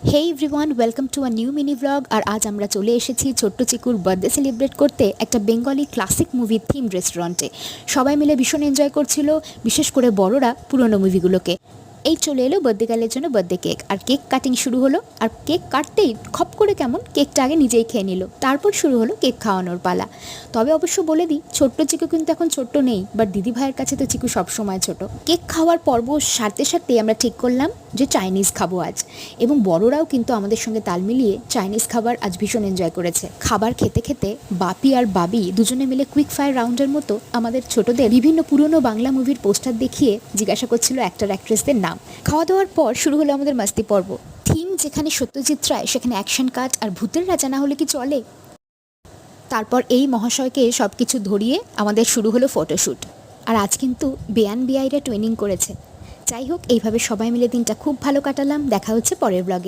Hey everyone, welcome to a new mini blog. আর আজ আমরা চলে এসেছি ছোট্ট চিকুর বার্থডে সেলিব্রেট করতে একটা বেঙ্গলি ক্লাসিক মুভি থিম রেস্টুরেন্টে। সবাই মিলে ভীষণ এনজয় করছিল, বিশেষ করে বড়রা পুরনো মুভিগুলোকে। এই চলে এলো বার্থডে গার্লের জন্য বার্থডে কেক, আর কেক কাটিং শুরু হলো। আর কেক কাটতেই খপ করে কেমন কেকটা আগে নিজেই খেয়ে নিল, তারপর শুরু হলো কেক খাওয়ানোর পালা। তবে অবশ্য বলে দিই, ছোট্ট চিকু কিন্তু এখন ছোট্ট নেই, বাট দিদি ভাইয়ের কাছে তো চিকু সবসময় ছোট। কেক খাওয়ার পর্ব সারতে সারতেই আমরা ঠিক করলাম যে চাইনিজ খাবো আজ, এবং বড়রাও কিন্তু আমাদের সঙ্গে তাল মিলিয়ে চাইনিজ খাবার আজ ভীষণ এনজয় করেছে। খাবার খেতে খেতে বাপি আর বাবি দুজনে মিলে কুইক ফায়ার রাউন্ডের মতো আমাদের ছোটদের বিভিন্ন পুরনো বাংলা মুভির পোস্টার দেখিয়ে জিজ্ঞাসা করছিল অ্যাক্টর অ্যাক্ট্রেসদের নাম। খাওয়া দাওয়ার পর শুরু হলো আমাদের মাস্তি পর্ব। থিম যেখানে সত্যজিৎ রায়, সেখানে অ্যাকশন কাট আর ভূতের রাজা না হলে কি চলে। তারপর এই মহাশয়কে সব কিছু ধরিয়ে আমাদের শুরু হলো ফটোশ্যুট। আর আজ কিন্তু বেয়ান বিআইরা টুইনিং করেছে। যাই হোক, এইভাবে সবাই মিলে দিনটা খুব ভালো কাটালাম। দেখা হচ্ছে পরের ব্লগে।